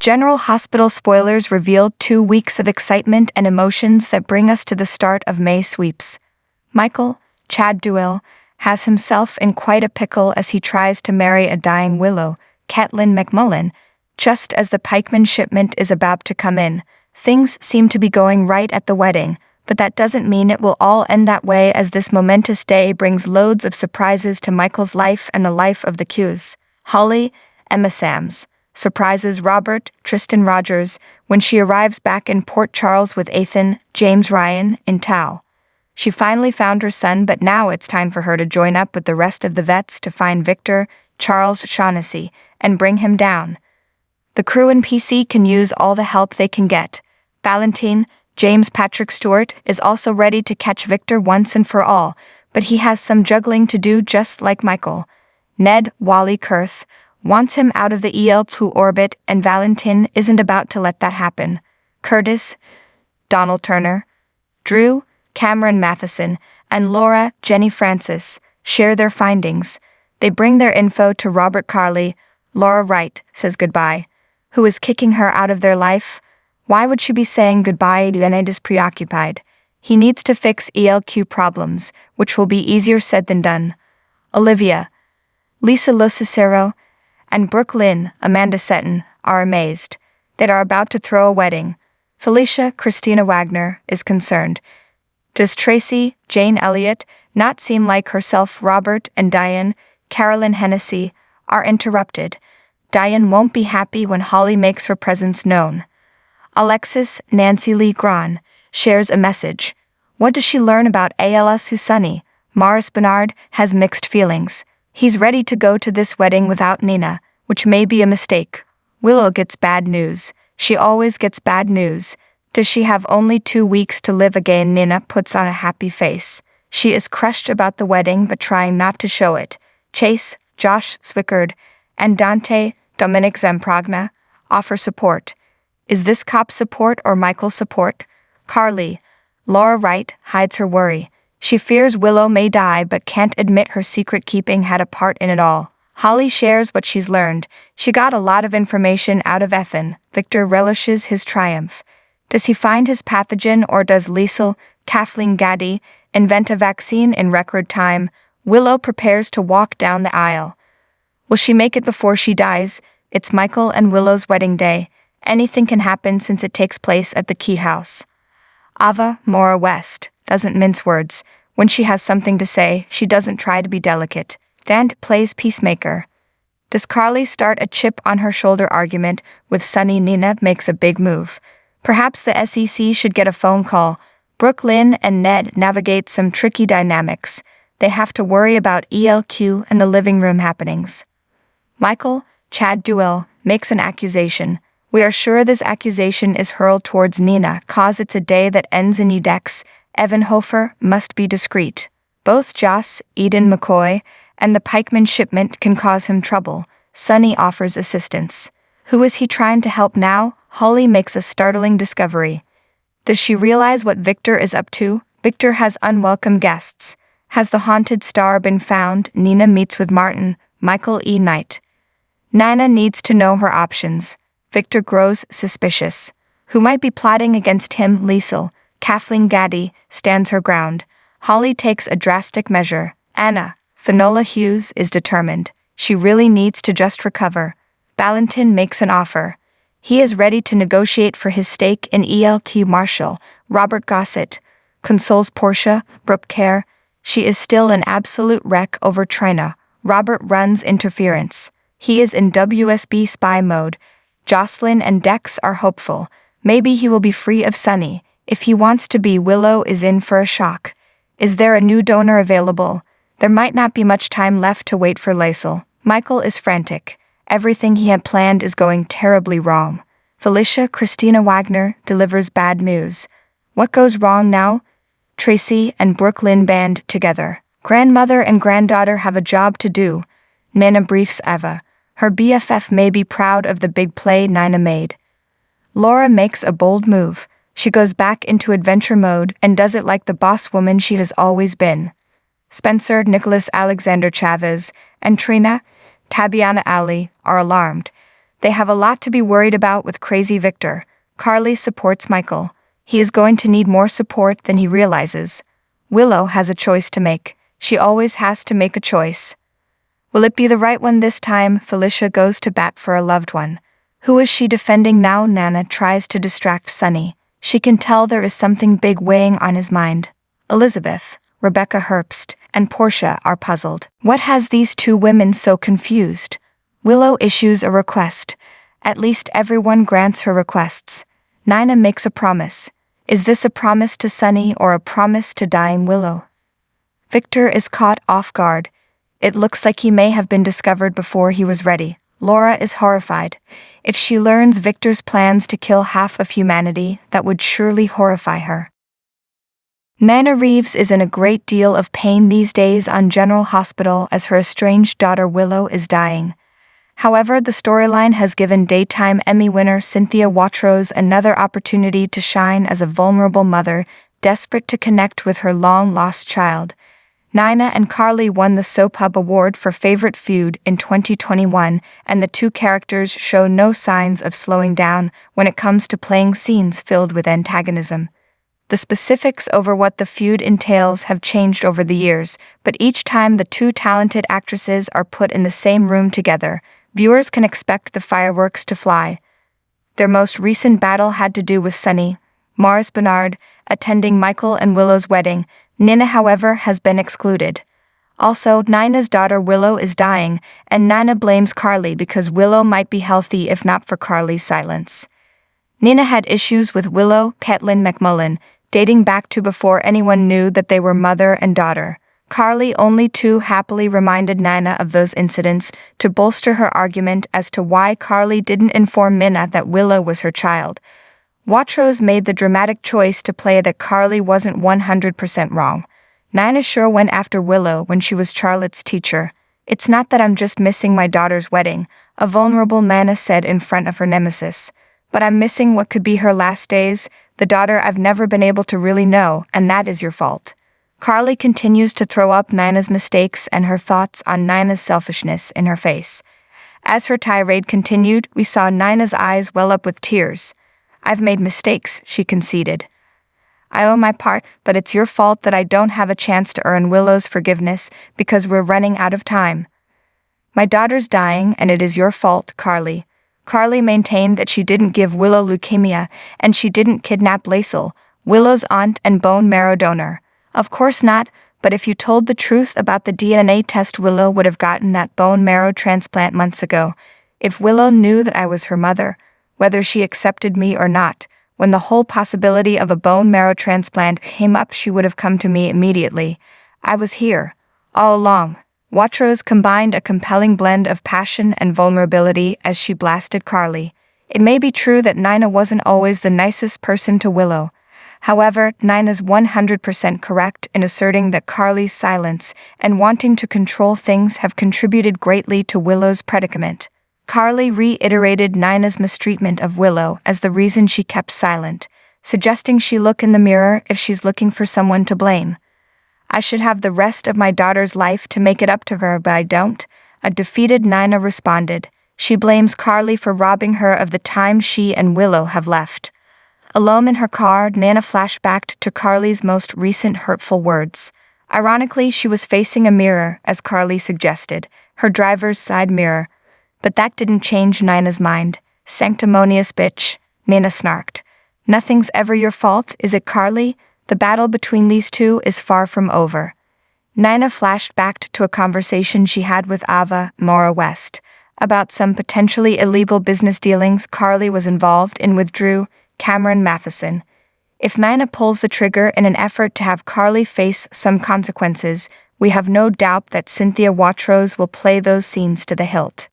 General Hospital spoilers reveal 2 weeks of excitement and emotions that bring us to the start of May sweeps. Michael, Chad Duell, has himself in quite a pickle as he tries to marry a dying Willow, Caitlin McMullen, just as the pikeman shipment is about to come in. Things seem to be going right at the wedding, but that doesn't mean it will all end that way, as this momentous day brings loads of surprises to Michael's life and the life of the Qs. Holly, Emma Sams, surprises Robert, Tristan Rogers, when she arrives back in Port Charles with Ethan, James Ryan, in tow. She finally found her son, but now it's time for her to join up with the rest of the vets to find Victor, Charles Shaughnessy, and bring him down. The crew in PC can use all the help they can get. Valentine, James Patrick Stewart, is also ready to catch Victor once and for all, but he has some juggling to do just like Michael. Ned, Wally Kurth, wants him out of the EL2 orbit, and Valentine isn't about to let that happen. Curtis, Donald Turner, Drew, Cameron Matheson, and Laura, Jenny Francis, share their findings. They bring their info to Robert Carley. Laura Wright says goodbye. Who is kicking her out of their life? Why would she be saying goodbye? Ned is preoccupied. He needs to fix ELQ problems, which will be easier said than done. Olivia, Lisa Locicero, and Brooke Lynn, Amanda Seton, are amazed. They are about to throw a wedding. Felicia, Christina Wagner, is concerned. Does Tracy, Jane Elliott, not seem like herself? Robert and Diane, Carolyn Hennessy, are interrupted. Diane won't be happy when Holly makes her presence known. Alexis, Nancy Lee Gran, shares a message. What does she learn about ALS Husani? Morris Bernard has mixed feelings. He's ready to go to this wedding without Nina, which may be a mistake. Willow gets bad news. She always gets bad news. Does she have only 2 weeks to live again? Nina puts on a happy face. She is crushed about the wedding but trying not to show it. Chase, Josh Swickard, and Dante, Dominic Zamprogna, offer support. Is this cop support or Michael support? Carly, Laura Wright, hides her worry. She fears Willow may die but can't admit her secret keeping had a part in it all. Holly shares what she's learned. She got a lot of information out of Ethan. Victor relishes his triumph. Does he find his pathogen, or does Liesel, Kathleen Gaddy, invent a vaccine in record time? Willow prepares to walk down the aisle. Will she make it before she dies? It's Michael and Willow's wedding day. Anything can happen since it takes place at the Key House. Ava, Maura West, doesn't mince words. When she has something to say, she doesn't try to be delicate. Dant plays peacemaker. Does Carly start a chip on her shoulder argument with Sunny? Nina makes a big move. Perhaps the SEC should get a phone call. Brooke Lynn and Ned navigate some tricky dynamics. They have to worry about ELQ and the living room happenings. Michael, Chad Duell, makes an accusation. We are sure this accusation is hurled towards Nina, cause it's a day that ends in Udex. Evan Hofer must be discreet. Both Joss, Eden McCoy, and the pikeman shipment can cause him trouble. Sunny offers assistance. Who is he trying to help now? Holly makes a startling discovery. Does she realize what Victor is up to? Victor has unwelcome guests. Has the haunted star been found? Nina meets with Martin, Michael E. Knight. Nina needs to know her options. Victor grows suspicious. Who might be plotting against him? Liesel, Kathleen Gaddy, stands her ground. Holly takes a drastic measure. Anna, Finola Hughes, is determined. She really needs to just recover. Valentin makes an offer. He is ready to negotiate for his stake in ELQ. Marshall, Robert Gossett, consoles Portia, Brooke Care. She is still an absolute wreck over Trina. Robert runs interference. He is in WSB spy mode. Jocelyn and Dex are hopeful. Maybe he will be free of Sunny. If he wants to be, Willow is in for a shock. Is there a new donor available? There might not be much time left to wait for Liesel. Michael is frantic. Everything he had planned is going terribly wrong. Felicia Christina Wagner delivers bad news. What goes wrong now? Tracy and Brooke Lynn band together. Grandmother and granddaughter have a job to do. Nina briefs Eva. Her BFF may be proud of the big play Nina made. Laura makes a bold move. She goes back into adventure mode and does it like the boss woman she has always been. Spencer, Nicholas Alexander Chavez, and Trina, Tabiana Ali, are alarmed. They have a lot to be worried about with crazy Victor. Carly supports Michael. He is going to need more support than he realizes. Willow has a choice to make. She always has to make a choice. Will it be the right one this time? Felicia goes to bat for a loved one. Who is she defending now? Nana tries to distract Sunny. She can tell there is something big weighing on his mind. Elizabeth, Rebecca Herbst, and Portia are puzzled. What has these two women so confused? Willow issues a request. At least everyone grants her requests. Nina makes a promise. Is this a promise to Sunny or a promise to dying Willow? Victor is caught off guard. It looks like he may have been discovered before he was ready. Laura is horrified. If she learns Victor's plans to kill half of humanity, that would surely horrify her. Nana Reeves is in a great deal of pain these days on General Hospital as her estranged daughter Willow is dying. However, the storyline has given Daytime Emmy winner Cynthia Watros another opportunity to shine as a vulnerable mother, desperate to connect with her long-lost child. Nina and Carly won the Soap Hub Award for Favorite Feud in 2021, and the two characters show no signs of slowing down when it comes to playing scenes filled with antagonism. The specifics over what the feud entails have changed over the years, but each time the two talented actresses are put in the same room together, viewers can expect the fireworks to fly. Their most recent battle had to do with Sunny, Morris Bernard, attending Michael and Willow's wedding. Nina, however, has been excluded. Also, Nina's daughter Willow is dying, and Nina blames Carly because Willow might be healthy if not for Carly's silence. Nina had issues with Willow, Caitlin McMullen, dating back to before anyone knew that they were mother and daughter. Carly only too happily reminded Nina of those incidents to bolster her argument as to why Carly didn't inform Nina that Willow was her child. Watros made the dramatic choice to play that Carly wasn't 100% wrong. Nina sure went after Willow when she was Charlotte's teacher. It's not that I'm just missing my daughter's wedding, a vulnerable Nina said in front of her nemesis. But I'm missing what could be her last days, the daughter I've never been able to really know, and that is your fault. Carly continues to throw up Nina's mistakes and her thoughts on Nina's selfishness in her face. As her tirade continued, we saw Nina's eyes well up with tears. I've made mistakes, she conceded. I owe my part, but it's your fault that I don't have a chance to earn Willow's forgiveness because we're running out of time. My daughter's dying, and it is your fault, Carly. Carly maintained that she didn't give Willow leukemia, and she didn't kidnap Laisel, Willow's aunt and bone marrow donor. Of course not, but if you told the truth about the DNA test, Willow would have gotten that bone marrow transplant months ago. If Willow knew that I was her mother, whether she accepted me or not, when the whole possibility of a bone marrow transplant came up, she would have come to me immediately. I was here, all along. Watros combined a compelling blend of passion and vulnerability as she blasted Carly. It may be true that Nina wasn't always the nicest person to Willow. However, Nina's 100% correct in asserting that Carly's silence and wanting to control things have contributed greatly to Willow's predicament. Carly reiterated Nina's mistreatment of Willow as the reason she kept silent, suggesting she look in the mirror if she's looking for someone to blame. I should have the rest of my daughter's life to make it up to her, but I don't, a defeated Nina responded. She blames Carly for robbing her of the time she and Willow have left. Alone in her car, Nina flashbacked to Carly's most recent hurtful words. Ironically, she was facing a mirror, as Carly suggested, her driver's side mirror. But that didn't change Nina's mind. Sanctimonious bitch, Nina snarked. Nothing's ever your fault, is it, Carly? The battle between these two is far from over. Nina flashed back to a conversation she had with Ava Maura West about some potentially illegal business dealings Carly was involved in with Drew Cameron Matheson. If Nina pulls the trigger in an effort to have Carly face some consequences, we have no doubt that Cynthia Watros will play those scenes to the hilt.